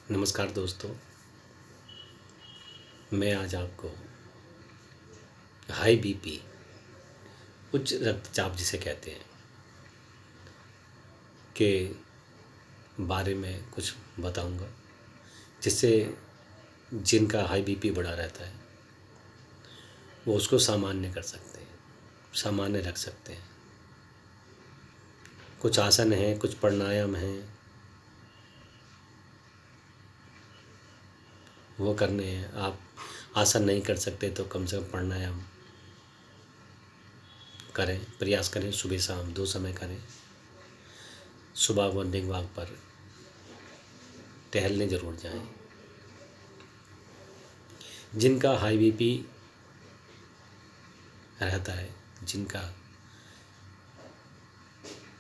नमस्कार दोस्तों। मैं आज आपको हाई बीपी, उच्च रक्तचाप जिसे कहते हैं, के बारे में कुछ बताऊंगा, जिससे जिनका हाई बीपी बढ़ा रहता है वो उसको सामान्य कर सकते हैं, सामान्य रख सकते हैं। कुछ आसन हैं, कुछ प्राणायाम हैं, वो करने हैं। आप आसन नहीं कर सकते तो कम से कम प्राणायाम करें, प्रयास करें। सुबह शाम 2 समय करें। सुबह मॉर्निंग वॉक पर टहलने ज़रूर जाएं। जिनका हाई बीपी रहता है, जिनका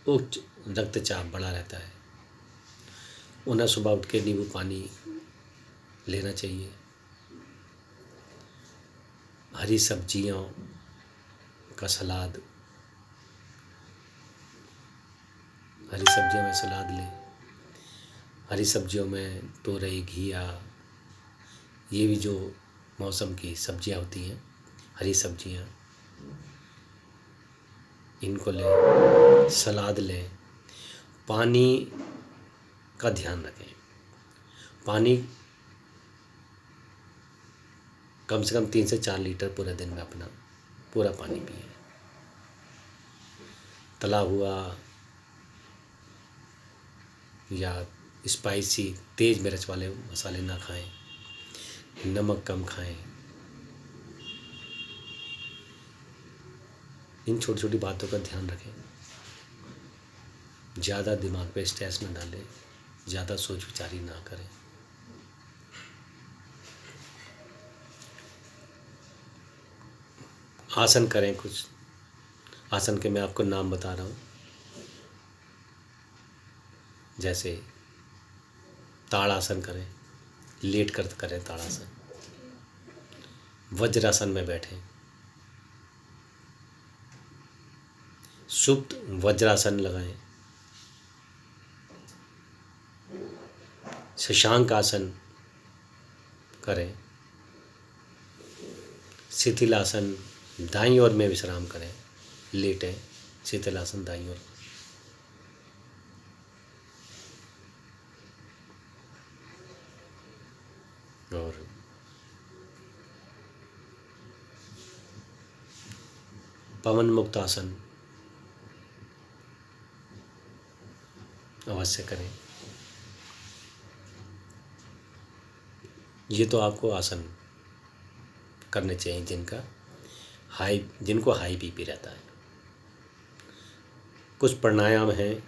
उच्च रक्तचाप बढ़ा रहता है, उन्हें सुबह उठ के नींबू पानी लेना चाहिए। हरी सब्जियों का सलाद, हरी सब्जियों में सलाद लें। हरी सब्जियों में तोरई, घिया, ये भी जो मौसम की सब्जियां होती हैं, हरी सब्जियां, इनको लें, सलाद लें। पानी का ध्यान रखें। पानी कम से कम 3 से 4 लीटर पूरे दिन में अपना पूरा पानी पिए। तला हुआ या स्पाइसी तेज़ मिर्च वाले मसाले ना खाएं। नमक कम खाएं। इन छोटी छोटी बातों का ध्यान रखें। ज़्यादा दिमाग पे स्ट्रेस न डालें, ज़्यादा सोच विचारी ना करें। आसन करें। कुछ आसन के मैं आपको नाम बता रहा हूँ, जैसे ताड़ासन करें, लेट कर करें ताड़ासन। वज्रासन में बैठें। सुप्त वज्रासन लगाएं। शशांक आसन करें। शिथिलासन दाईं ओर में विश्राम करें, लेटें। शिथिलासन दाईं ओर। और पवन मुक्त आसन अवश्य करें। ये तो आपको आसन करने चाहिए जिनको हाई बीपी रहता है। कुछ प्राणायाम हैं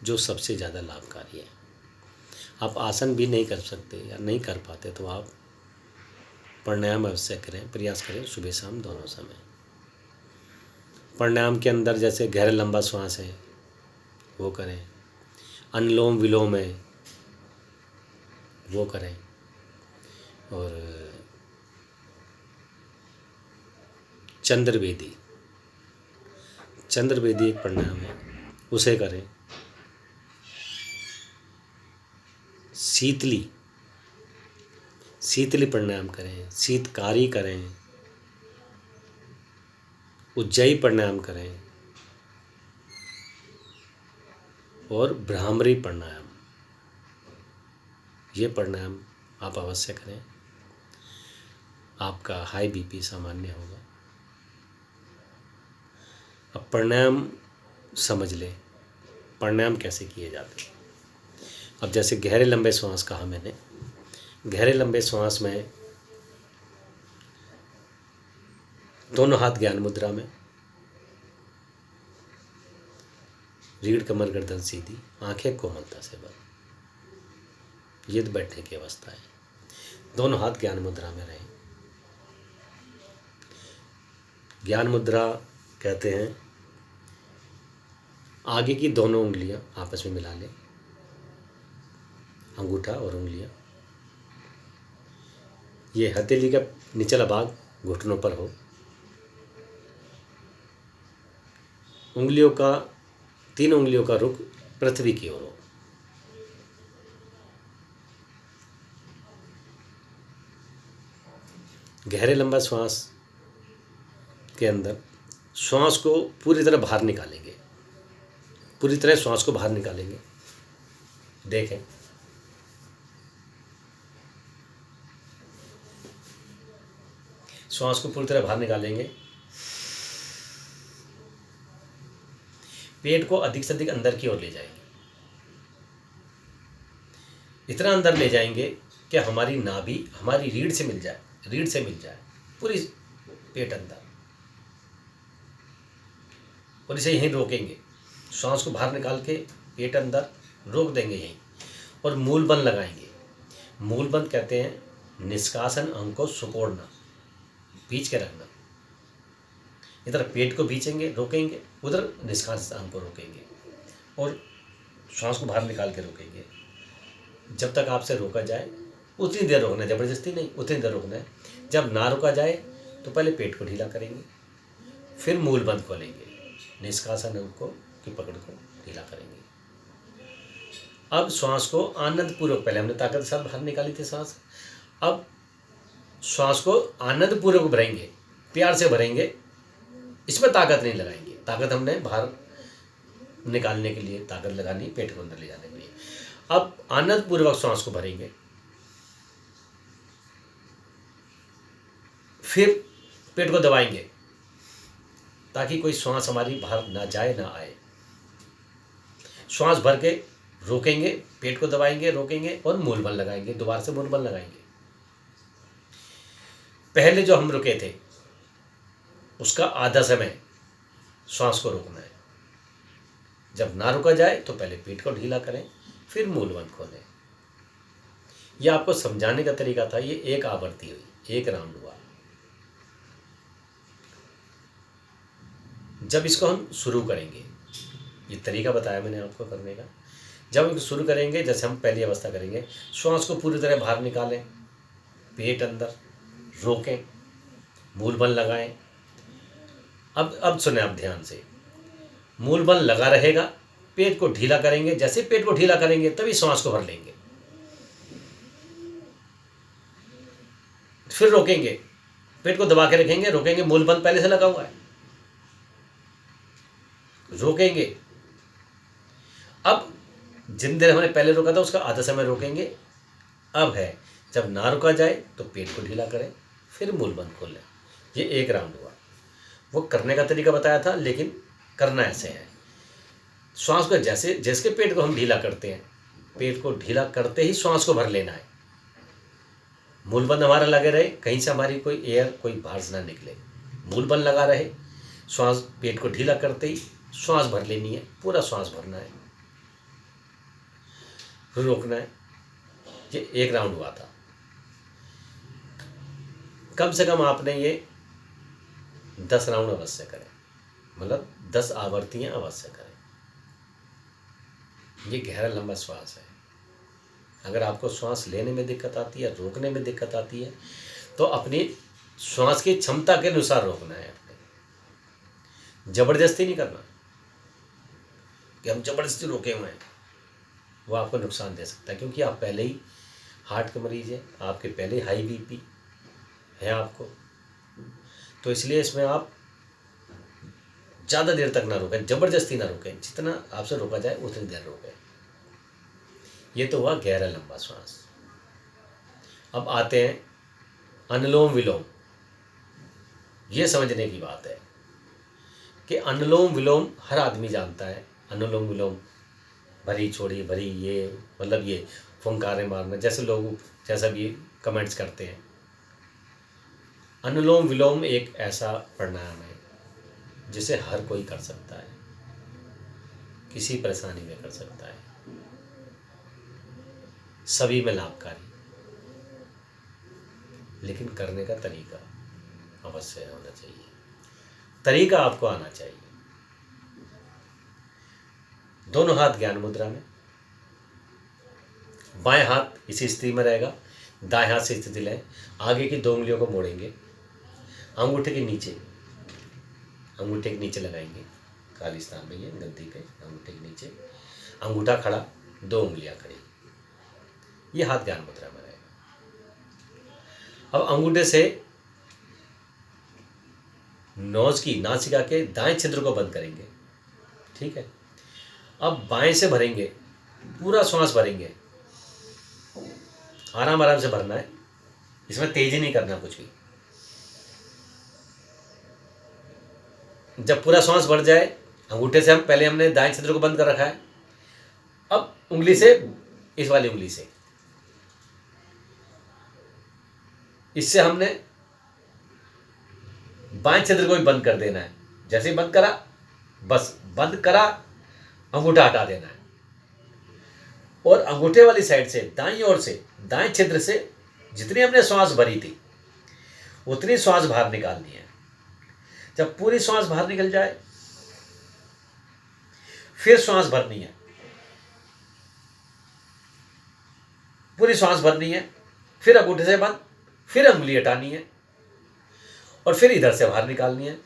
जो सबसे ज़्यादा लाभकारी है। आप आसन भी नहीं कर सकते या नहीं कर पाते तो आप प्राणायाम अवश्य करें, प्रयास करें सुबह शाम दोनों समय। प्राणायाम के अंदर जैसे गहरा लंबा श्वास है वो करें। अनुलोम विलोम है वो करें। और चंद्रवेदी एक प्राणायाम है, उसे करें। शीतली प्राणायाम करें। शीतकारी करें। उज्जयी प्राणायाम करें। और भ्रामरी प्राणायाम, ये प्राणायाम आप अवश्य करें। आपका हाई बीपी सामान्य होगा। अब प्राणायाम समझ लें, प्राणायाम कैसे किए जाते हैं। अब जैसे गहरे लंबे श्वास कहा मैंने, गहरे लंबे श्वास में दोनों हाथ ज्ञान मुद्रा में, रीढ़ कमर गर्दन सीधी, आंखें कोमलता से बंद। ये तो बैठने की अवस्था है। दोनों हाथ ज्ञान मुद्रा में रहें। ज्ञान मुद्रा कहते हैं आगे की दोनों उंगलियां आपस में मिला लें, अंगूठा और उंगलियां। ये हथेली का निचला भाग घुटनों पर हो। तीन उंगलियों का रुख पृथ्वी की ओर हो। गहरे लंबा श्वास के अंदर श्वास को पूरी तरह बाहर निकालेंगे, पूरी तरह श्वास को बाहर निकालेंगे। देखें, श्वास को पूरी तरह बाहर निकालेंगे। पेट को अधिक से अधिक अंदर की ओर ले जाएंगे, इतना अंदर ले जाएंगे कि हमारी नाभि हमारी रीढ़ से मिल जाए, रीढ़ से मिल जाए पूरी पेट अंदर, और इसे यहीं रोकेंगे। श्वास को बाहर निकाल के पेट अंदर रोक देंगे यहीं, और मूल बंद लगाएंगे। मूल बंद कहते हैं निष्कासन अंग को सिकोड़ना, भींच के रखना। इधर पेट को भींचेंगे, रोकेंगे, उधर निष्कासन अंग को रोकेंगे, और श्वास को बाहर निकाल के रोकेंगे। जब तक आपसे रोका जाए उतनी देर रोकना है, ज़बरदस्ती नहीं, उतनी देर रोकना है। जब ना रोका जाए तो पहले पेट को ढीला करेंगे, फिर मूल बंद खोलेंगे, निष्कासन अंग को की पकड़ को ढीला करेंगे। अब श्वास को आनंद पूर्वक, पहले हमने ताकत के साथ बाहर निकाली थी सांस, अब श्वास को आनंद पूर्वक भरेंगे, प्यार से भरेंगे। इसमें ताकत नहीं लगाएंगे, ताकत हमने बाहर निकालने के लिए ताकत लगानी, पेट को अंदर ले जाने के लिए। अब आनंद पूर्वक श्वास को भरेंगे, फिर पेट को दबाएंगे ताकि कोई श्वास हमारी बाहर ना जाए ना आए। श्वास भर के रोकेंगे, पेट को दबाएंगे, रोकेंगे, और मूल बल लगाएंगे, दोबारा से मूल बल लगाएंगे। पहले जो हम रुके थे उसका आधा समय श्वास को रोकना है। जब ना रुका जाए तो पहले पेट को ढीला करें, फिर मूल बंद खोलें। यह आपको समझाने का तरीका था। ये एक आवृत्ति हुई, एक राउंड हुआ। जब इसको हम शुरू करेंगे, ये तरीका बताया मैंने आपको करने का, जब इसको शुरू करेंगे, जैसे हम पहली अवस्था करेंगे, श्वास को पूरी तरह बाहर निकालें, पेट अंदर रोकें, मूल बल लगाएं। अब सुने आप ध्यान से, मूल बल लगा रहेगा, पेट को ढीला करेंगे। जैसे पेट को ढीला करेंगे तभी श्वास को भर लेंगे, फिर रोकेंगे, पेट को दबा के रखेंगे, रोकेंगे, मूल बंद पहले से लगा हुआ है, रोकेंगे। अब जिन देर हमने पहले रोका था उसका आधा समय रोकेंगे। अब है जब ना रुका जाए तो पेट को ढीला करें, फिर मूल बंद खोल लें। ये एक राउंड हुआ। वो करने का तरीका बताया था, लेकिन करना ऐसे है। श्वास को जैसे जैसे पेट को हम ढीला करते हैं, पेट को ढीला करते ही श्वास को भर लेना है। मूल बंद हमारा लगे रहे, कहीं से हमारी कोई एयर, कोई बाहर से ना निकले। मूल बंद लगा रहे, श्वास पेट को ढीला करते ही श्वास भर लेनी है, पूरा श्वास भरना है, फिर रोकना है। ये एक राउंड हुआ था। कम से कम आपने ये 10 राउंड अवश्य करें, मतलब 10 आवृत्तियां अवश्य करें। ये गहरा लंबा श्वास है। अगर आपको श्वास लेने में दिक्कत आती है, रोकने में दिक्कत आती है, तो अपनी श्वास की क्षमता के अनुसार रोकना है। अपने जबरदस्ती नहीं करना कि हम जबरदस्ती रोके हुए हैं, वो आपको नुकसान दे सकता है। क्योंकि आप पहले ही हार्ट के मरीज हैं, आपके पहले ही हाई बीपी है आपको, तो इसलिए इसमें आप ज़्यादा देर तक ना रोकें, ज़बरदस्ती ना रोकें। जितना आपसे रोका जाए उतनी देर रोकें। ये तो हुआ गहरा लंबा श्वास। अब आते हैं अनुलोम विलोम। ये समझने की बात है कि अनुलोम विलोम हर आदमी जानता है। अनुलोम विलोम, भरी छोड़ी भरी, ये मतलब ये फुंकारे मारना, जैसे लोग जैसा भी कमेंट्स करते हैं। अनुलोम विलोम एक ऐसा प्राणायाम है जिसे हर कोई कर सकता है, किसी परेशानी में कर सकता है, सभी में लाभकारी, लेकिन करने का तरीका अवश्य होना चाहिए। तरीका आपको आना चाहिए। दोनों हाथ ज्ञान मुद्रा में, बाएं हाथ इसी स्थिति में रहेगा, दाएं हाथ से स्थिति लें। आगे की 2 उंगलियों को मोड़ेंगे, अंगूठे के नीचे लगाएंगे, काली स्थान में, ये गद्दी पे अंगूठे के नीचे, अंगूठा खड़ा, 2 उंगलियां खड़ी, ये हाथ ज्ञान मुद्रा में रहेगा। अब अंगूठे से नोज की नासिका के दाएं छिद्र को बंद करेंगे। ठीक है, अब बाएं से भरेंगे, पूरा श्वास भरेंगे, आराम आराम से भरना है, इसमें तेजी नहीं करना कुछ भी। जब पूरा श्वास भर जाए, अंगूठे से पहले हमने दाएं छिद्र को बंद कर रखा है, अब उंगली से, इस वाली उंगली से, इससे हमने बाएं छिद्र को भी बंद कर देना है। जैसे ही बंद करा, बस बंद करा, अंगूठा हटा देना है, और अंगूठे वाली साइड से दाईं ओर से, दाएं छिद्र से जितनी हमने श्वास भरी थी उतनी श्वास बाहर निकालनी है। जब पूरी श्वास बाहर निकल जाए, फिर श्वास भरनी है, पूरी श्वास भरनी है, फिर अंगूठे से बंद, फिर अंगुली हटानी है, और फिर इधर से बाहर निकालनी है।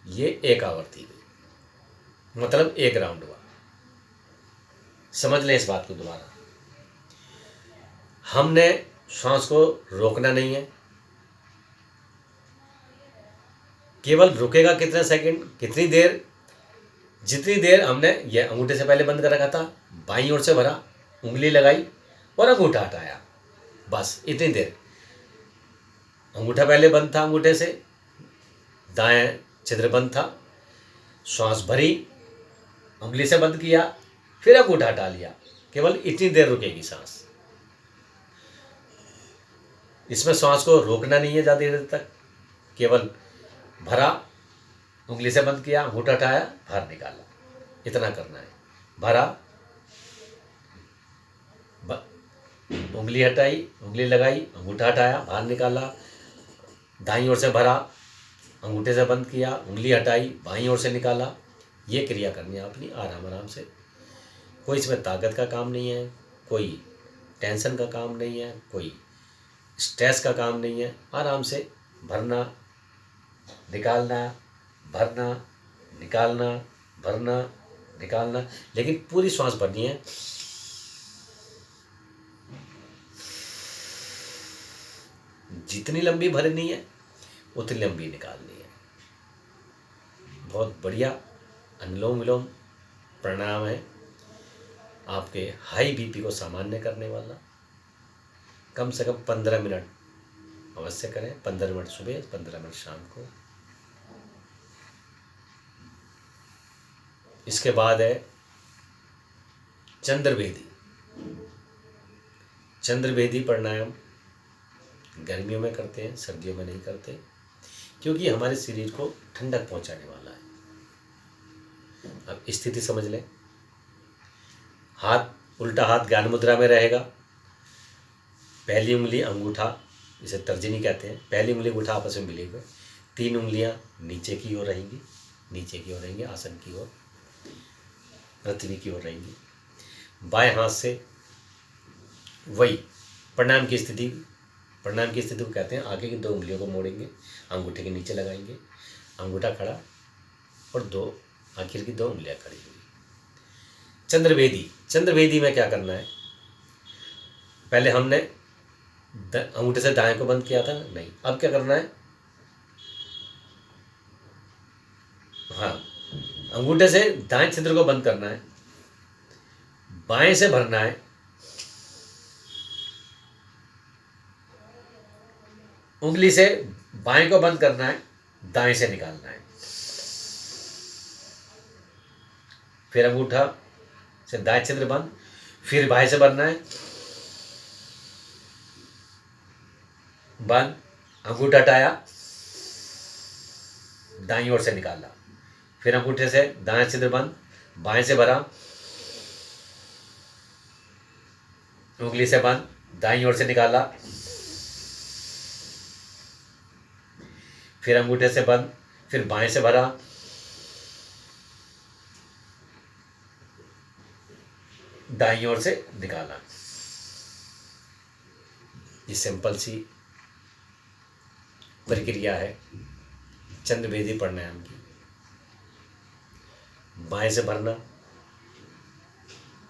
ये एक आवृत्ति हुई, मतलब एक राउंड हुआ। समझ लें इस बात को दोबारा, हमने श्वास को रोकना नहीं है, केवल रुकेगा कितने सेकंड, कितनी देर, जितनी देर हमने ये अंगूठे से पहले बंद कर रखा था, बाईं ओर से भरा, उंगली लगाई और अंगूठा हटाया, बस इतनी देर। अंगूठा पहले बंद था, अंगूठे से दाएं छिद्र बंद था, श्वास भरी, उंगली से बंद किया, फिर अंगूठा हटा लिया, केवल इतनी देर रुकेगी सांस। इसमें श्वास को रोकना नहीं है ज़्यादा देर तक, केवल भरा, उंगली से बंद किया, अंगूठा हटाया, बाहर निकाला, इतना करना है। भरा, उंगली हटाई, उंगली लगाई, अंगूठा हटाया, बाहर निकाला, दाईं ओर से भरा, अंगूठे से बंद किया, उंगली हटाई, बाईं ओर से निकाला। ये क्रिया करनी है अपनी आराम आराम से। कोई इसमें ताकत का काम नहीं है, कोई टेंशन का काम नहीं है, कोई स्ट्रेस का काम नहीं है। आराम से भरना, निकालना, भरना, निकालना, भरना, निकालना, लेकिन पूरी श्वास भरनी है। जितनी लंबी भरनी है उतनी लंबी निकालनी है। बहुत बढ़िया अनुलोम विलोम प्राणायाम है, आपके हाई बीपी को सामान्य करने वाला। कम से कम 15 मिनट अवश्य करें, 15 मिनट सुबह, 15 मिनट शाम को। इसके बाद है चंद्रभेदी। चंद्रभेदी प्राणायाम गर्मियों में करते हैं, सर्दियों में नहीं करते, क्योंकि हमारे शरीर को ठंडक पहुंचाने वाला है। अब स्थिति समझ लें, हाथ, उल्टा हाथ ज्ञान मुद्रा में रहेगा, पहली उंगली अंगूठा, इसे तर्जनी कहते हैं, पहली उंगली अंगूठा आपस में मिले हुए, 3 उंगलियां नीचे की ओर रहेंगी, नीचे की ओर रहेंगी, आसन की ओर, पृथ्वी की ओर रहेंगी। बाएं हाथ से वही प्राणायाम की स्थिति, प्राणायाम की स्थिति को कहते हैं, आगे की 2 उंगलियों को मोड़ेंगे, अंगूठे के नीचे लगाएंगे, अंगूठा खड़ा और 2 आखिर की 2 उंगलियां खड़ी हुई। चंद्रभेदी, चंद्रभेदी में क्या करना है, पहले हमने अंगूठे से दाएं को बंद किया था, नहीं, अब क्या करना है, हाँ, अंगूठे से दाएं छिद्र को बंद करना है, बाएं से भरना है, उंगली से बाएं को बंद करना है, दाएं से निकालना है, फिर अंगूठा से दाएं छिद्र बंद, फिर बाएं से भरना है, बंद, अंगूठा हटाया, दाईं ओर से निकाला, फिर अंगूठे से दाएं छिद्र बंद, बाएं से भरा, उंगली से बंद, दाईं ओर से निकाला, फिर अंगूठे से बंद, फिर बाएं से भरा, दाईं ओर से निकाला। ये सिंपल सी प्रक्रिया है चंद्रभेदी प्राणायाम की। बाएं से भरना,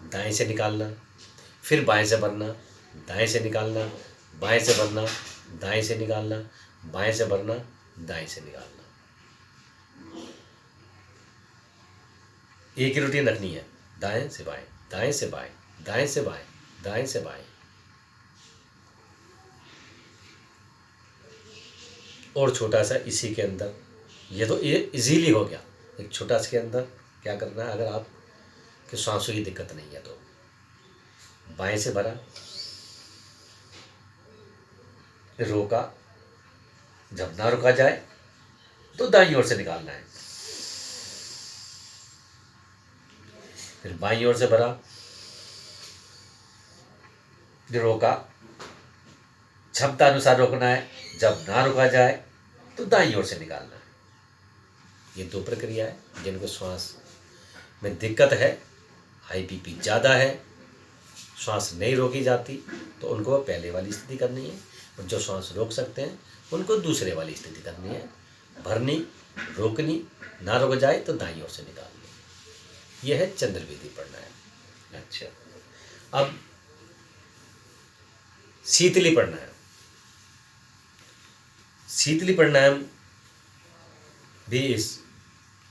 दाएं से निकालना, फिर बाएं से भरना, दाएं से निकालना, बाएं से भरना, दाएं से निकालना, बाएं से भरना, दाएं से निकालना। एक ही रूटीन रखनी है, दाएं से बाएं, दाएं से बाएं, दाएं से बाएं, दाएं से बाएं। और छोटा सा इसी के अंदर, ये तो ये इजीली हो गया। एक छोटा सा के अंदर क्या करना है, अगर आप कि सांसों की दिक्कत नहीं है तो बाएं से भरा, रोका, जब ना रुका जाए तो दाईं ओर से निकालना है। फिर बाईं ओर से भरा, रोका, क्षमता अनुसार रोकना है, जब ना रुका जाए तो दाईं ओर से निकालना है। ये दो प्रक्रिया है जिनको श्वास में दिक्कत है, हाई बीपी ज़्यादा है, श्वास नहीं रोकी जाती, तो उनको पहले वाली स्थिति करनी है। और जो श्वास रोक सकते हैं उनको दूसरे वाली स्थिति करनी है, भरनी, रोकनी, ना रोक जाए तो दाईं ओर से निकालनी। यह है चंद्रवेदी प्राणायाम। अच्छा, अब शीतली प्राणायाम। शीतली प्राणायाम भी इस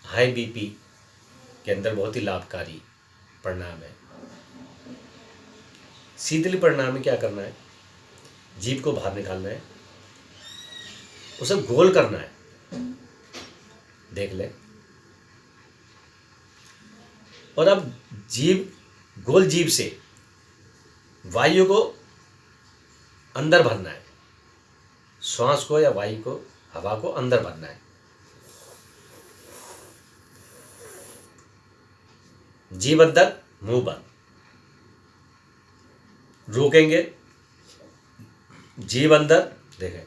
हाई बीपी के अंदर बहुत ही लाभकारी प्राणायाम है। शीतली प्राणायाम में क्या करना है, जीभ को बाहर निकालना है, उसे गोल करना है, देख ले। और अब गोल जीभ से वायु को अंदर भरना है, श्वास को या वायु को, हवा को अंदर भरना है। जीभ अंदर, मुंह बंद, रोकेंगे, जीभ अंदर, देखें,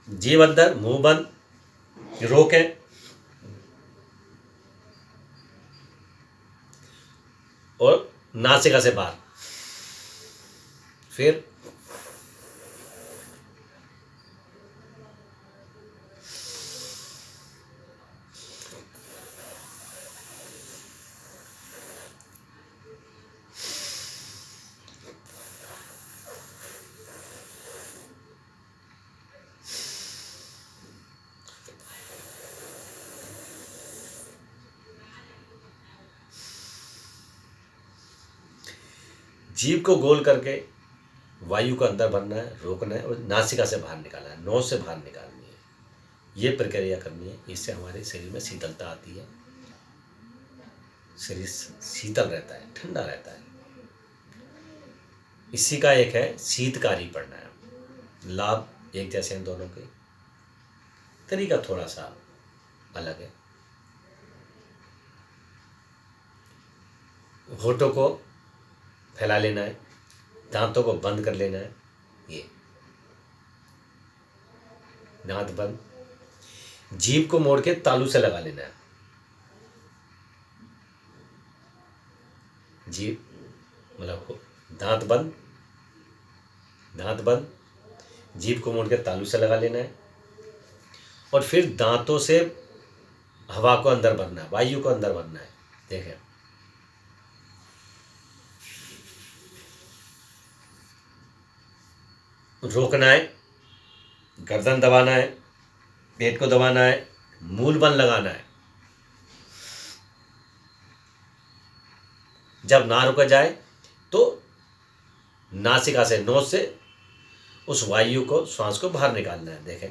जीभ अंदर, मुंह बंद, रोकें, और नासिका से बाहर। फिर जीभ को गोल करके वायु को अंदर भरना है, रोकना है, और नासिका से बाहर निकालना है, नोज से बाहर निकालनी है। ये प्रक्रिया करनी है। इससे हमारे शरीर में शीतलता आती है, शरीर शीतल रहता है, ठंडा रहता है। इसी का एक है शीतकारी प्राणायाम। लाभ एक जैसे हैं दोनों के, तरीका थोड़ा सा अलग है। होठों को फैला लेना है, दांतों को बंद कर लेना है, ये दांत बंद, जीभ को मोड़ के तालू से लगा लेना है। जीभ मतलब दांत बंद, दांत बंद, जीभ को मोड़ के तालू से लगा लेना है, और फिर दांतों से हवा को अंदर भरना है, वायु को अंदर भरना है। देखें, रोकना है, गर्दन दबाना है, पेट को दबाना है, मूल बंद लगाना है। जब ना रुका जाए तो नासिका से, नोज से उस वायु को, श्वास को बाहर निकालना है। देखें,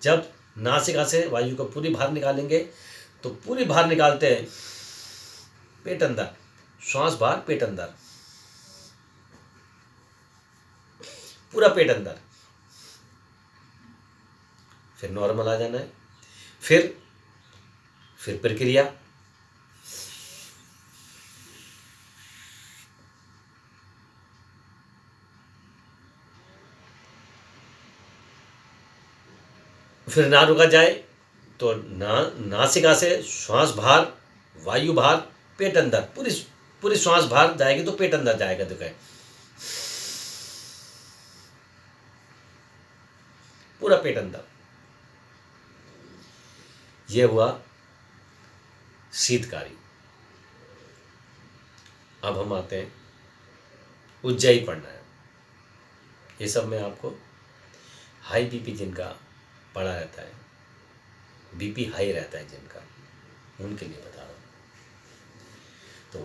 जब नासिका से वायु को पूरी बाहर निकालेंगे तो पूरी बाहर निकालते हैं, पेट अंदर, श्वास बाहर, पेट अंदर, पूरा पेट अंदर। फिर नॉर्मल आ जाना है। फिर प्रक्रिया, फिर ना रुका जाए तो नासिका से श्वास बाहर, वायु बाहर, पेट अंदर, पूरी श्वास बाहर जाएगी तो पेट अंदर जाएगा। देखें, पूरा पेट अंदर। ये हुआ शीतकारी। अब हम आते हैं उज्जयी प्राणायाम। ये सब मैं आपको हाई बीपी जिनका पड़ा रहता है, बीपी हाई रहता है जिनका, उनके लिए बता रहा हूँ। तो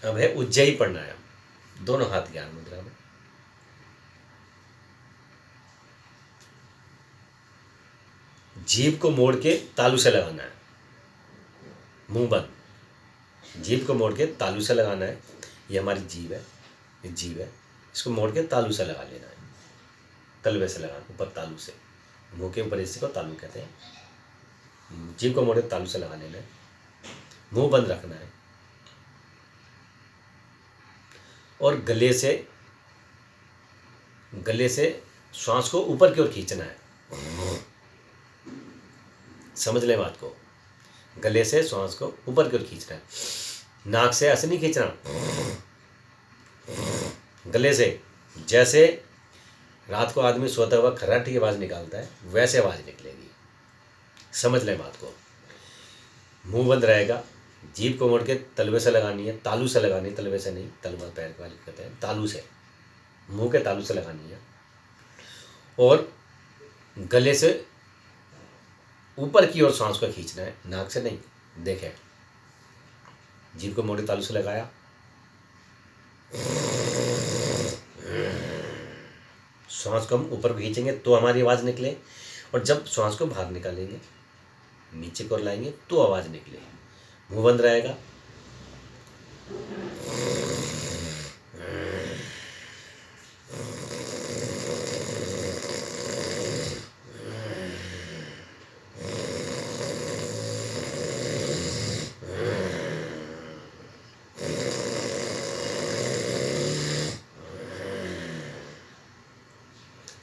अब है उज्जयी प्राणायाम। दोनों हाथ ज्ञान मुद्रा में। जीभ को मोड़ के तालू से लगाना है, मुंह बंद। जीभ को मोड़ के तालू से लगाना है। ये हमारी जीभ है, ये जीभ है, इसको मोड़ के तालू से लगा लेना है। तलवे से लगाना, ऊपर तालू से, मुंह के ऊपर इसी को तालू कहते हैं। जीभ को मोड़ के तालू से लगा लेना है। मुंह बंद रखना है और गले से श्वास को ऊपर की ओर खींचना है। समझ ले बात को। गले से श्वास को ऊपर की ओर खींचना है। नाक से ऐसे नहीं खींचना, गले से। जैसे रात को आदमी सोता हुआ खर्राटी की आवाज़ निकालता है, वैसे आवाज़ निकलेगी। समझ ले बात को। मुंह बंद रहेगा, जीभ को मोड़ के तलवे से लगानी है, तालू से लगानी है, तलवे से नहीं, तलवा पैर वाले कहते हैं, तालू से, मुंह के तालू से लगानी है। और गले से ऊपर की ओर सांस को खींचना है, नाक से नहीं। देखें, जीभ को मोड़े तालू से लगाया, सांस को हम ऊपर खींचेंगे तो हमारी आवाज़ निकले, और जब सांस को बाहर निकालेंगे, नीचे की ओर लाएंगे तो आवाज़ निकलेगी। मुंह बंद रहेगा,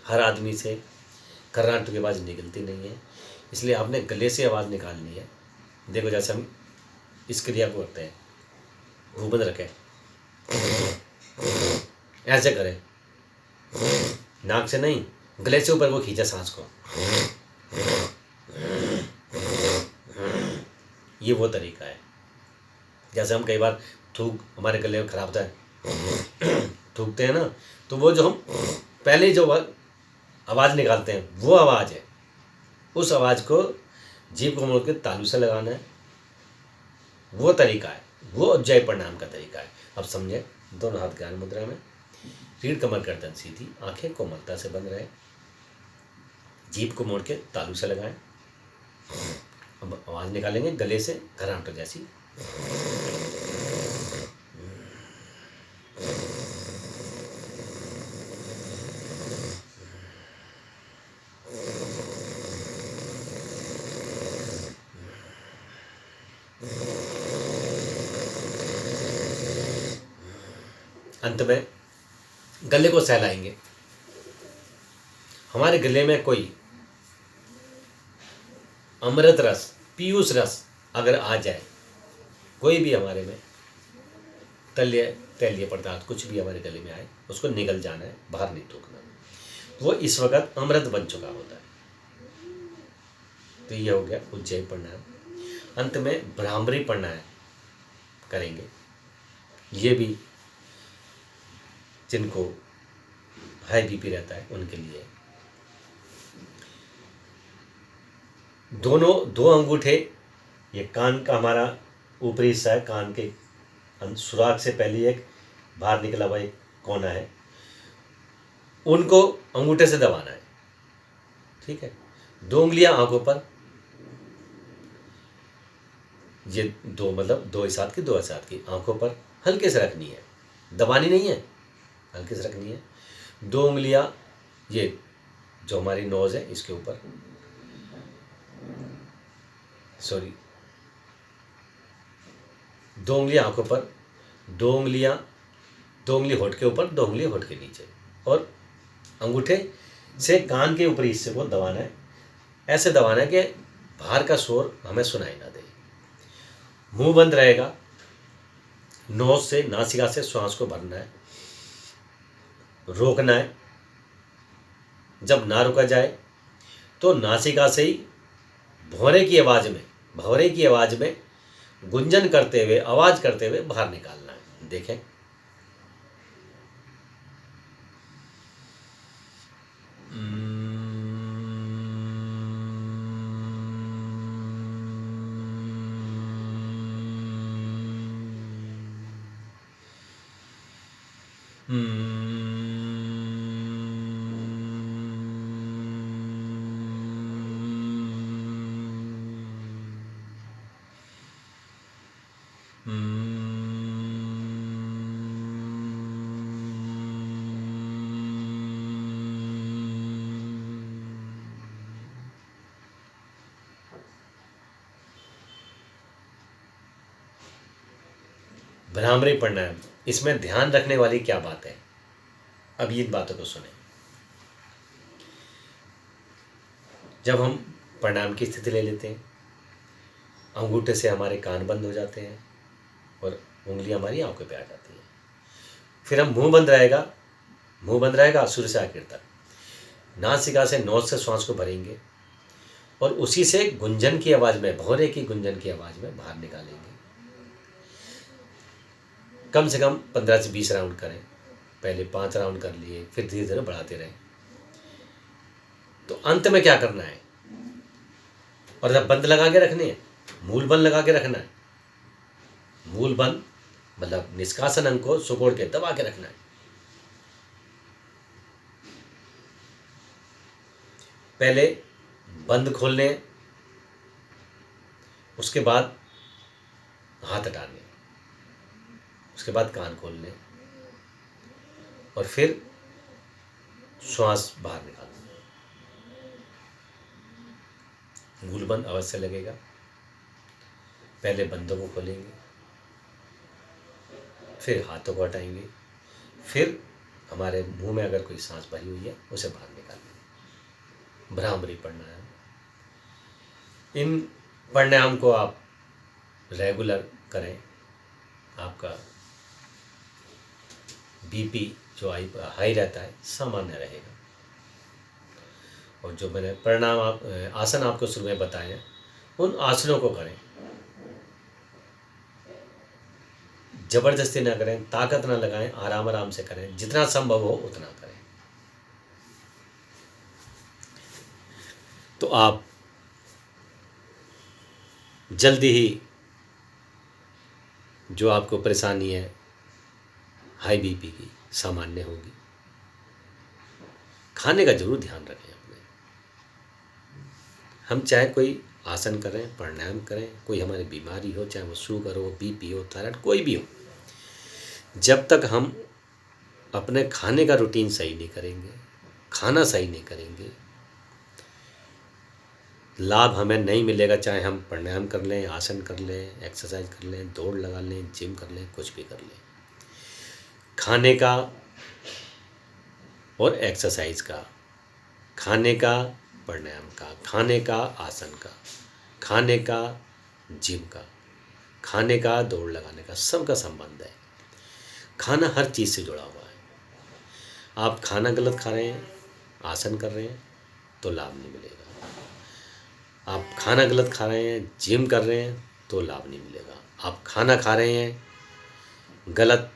हर आदमी से कर्राटू की आवाज़ निकलती नहीं है, इसलिए आपने गले से आवाज़ निकालनी है। देखो, जैसे हम इस क्रिया को करते हैं, मुंह बंद रखें, ऐसे करें, नाक से नहीं, गले से ऊपर को खींचा सांस को। ये वो तरीका है। जैसे हम कई बार थूक हमारे गले में खराब होता है, थूकते हैं ना, तो वो जो हम पहले जो आवाज़ निकालते हैं वो आवाज़ है। उस आवाज़ को जीभ को मोड़ के तालू से लगाना है। वो तरीका है, वो उज्जयी प्राणायाम का तरीका है। अब समझे। दोनों हाथ ज्ञान मुद्रा में, रीढ़ कमर गर्दन सीधी, आंखें कोमलता से बंद रहे, जीभ को मोड़ के तालू से लगाएं। अब आवाज़ निकालेंगे गले से, घराटो जैसी। अंत में गले को सहलाएंगे। हमारे गले में कोई अमृत रस, पीयूष रस अगर आ जाए, कोई भी हमारे में तैलीय पदार्थ कुछ भी हमारे गले में आए, उसको निगल जाना है, बाहर नहीं थूकना। वो इस वक्त अमृत बन चुका होता है। तो ये हो गया उज्जयी प्राणायाम। अंत में भ्रामरी प्राणायाम करेंगे। ये भी जिनको हाई बीपी रहता है उनके लिए। दो अंगूठे, ये कान का हमारा ऊपरी हिस्सा है, कान के सुराख से पहले एक बाहर निकला हुआ एक कोना है, उनको अंगूठे से दबाना है। ठीक है। 2 उंगलियां आंखों पर, ये दो इस हाथ की, 2 इस हाथ की, आंखों पर हल्के से रखनी है, दबानी नहीं है, हल्के से रखनी है। 2 उंगलियां ये जो हमारी नोज है इसके ऊपर, सॉरी, 2 उंगलियां आंखों पर, 2 उंगली होठ के ऊपर, 2 उंगली होठ के नीचे, और अंगूठे से कान के ऊपरी हिस्से को दबाना है। ऐसे दबाना है कि बाहर का शोर हमें सुनाई ना दे। मुंह बंद रहेगा, नोज से, नासिका से श्वास को भरना है, रोकना है, जब ना रुका जाए तो नासिका से ही भौरे की आवाज़ में गुंजन करते हुए, आवाज़ करते हुए बाहर निकालना है। देखें, भ्रामरी प्राणायाम, इसमें ध्यान रखने वाली क्या बात है? अब इन बातों को सुने। जब हम प्राणायाम की स्थिति ले लेते हैं, अंगूठे से हमारे कान बंद हो जाते हैं और उंगलियां हमारी आंखों पे आ जाती हैं। फिर हम मुंह बंद रहेगा सूर्य से आखिर तक। नासिका से नोज से श्वास को भरेंगे और उसी से गुंजन की आवाज़ में, भौरे की गुंजन की आवाज़ में बाहर निकालेंगे। कम से कम 15 से 20 राउंड करें। पहले 5 राउंड कर लिए, फिर धीरे धीरे बढ़ाते रहें। तो अंत में क्या करना है, और जब बंद लगा के रखने हैं, मूल बंद लगा के रखना है। मूल बंद मतलब निष्कासन अंग को सुकोड़ के दबा के रखना है। पहले बंद खोलने, उसके बाद हाथ हटाने, उसके बाद कान खोलने और फिर श्वास बाहर निकालना। मूल बंद अवश्य लगेगा। पहले बंदों को खोलेंगे, फिर हाथों को हटाएंगे, फिर हमारे मुंह में अगर कोई सांस भरी हुई है उसे बाहर निकालेंगे। भ्रामरी प्राणायाम। इन प्राणायाम को आप रेगुलर करें। आपका बीपी जो हाई रहता है सामान्य रहेगा। और जो मैंने आसन आपको शुरू में बताए हैं, उन आसनों को करें। जबरदस्ती ना करें, ताकत ना लगाएं, आराम आराम से करें। जितना संभव हो उतना करें। तो आप जल्दी ही जो आपको परेशानी है हाई बीपी की, सामान्य होगी। खाने का जरूर ध्यान रखें अपने। हम चाहे कोई आसन करें, प्राणायाम करें, कोई हमारी बीमारी हो, चाहे वो शुगर हो, बीपी हो, थायराइड, कोई भी हो, जब तक हम अपने खाने का रूटीन सही नहीं करेंगे, खाना सही नहीं करेंगे, लाभ हमें नहीं मिलेगा। चाहे हम प्राणायाम कर लें, आसन कर लें, एक्सरसाइज कर लें, दौड़ लगा लें, जिम कर लें, कुछ भी कर लें। खाने का और एक्सरसाइज का, खाने का प्राणायाम का, खाने का आसन का, खाने का जिम का, खाने का दौड़ लगाने का, सबका संबंध है। खाना हर चीज़ से जुड़ा हुआ है। आप खाना गलत खा रहे हैं, आसन कर रहे हैं तो लाभ नहीं मिलेगा। आप खाना गलत खा रहे हैं, जिम कर रहे हैं तो लाभ नहीं मिलेगा। आप खाना खा रहे हैं गलत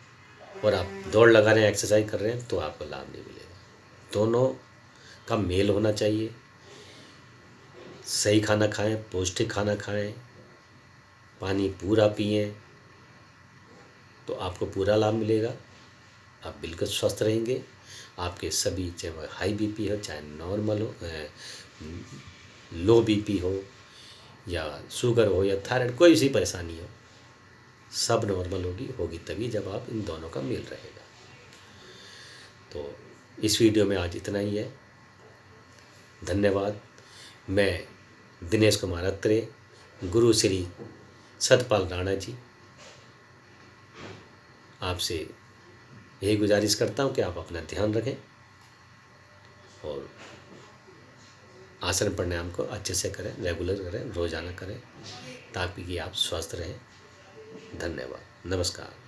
और आप दौड़ लगा रहे हैं, एक्सरसाइज कर रहे हैं तो आपको लाभ नहीं मिलेगा। दोनों का मेल होना चाहिए। सही खाना खाएं, पौष्टिक खाना खाएं, पानी पूरा पिएं तो आपको पूरा लाभ मिलेगा। आप बिल्कुल स्वस्थ रहेंगे। आपके सभी, चाहे वह हाई बीपी हो, चाहे नॉर्मल हो, लो बीपी हो, या शुगर हो, या थायराइड, कोई सी परेशानी हो, सब नॉर्मल होगी तभी जब आप इन दोनों का मेल रहेगा। तो इस वीडियो में आज इतना ही है। धन्यवाद। मैं दिनेश कुमार अत्रे, गुरु श्री सतपाल राणा जी, आपसे यही गुजारिश करता हूँ कि आप अपना ध्यान रखें और आसन प्राणायाम को अच्छे से करें, रेगुलर करें, रोज़ाना करें, ताकि आप स्वस्थ रहें। धन्यवाद। नमस्कार।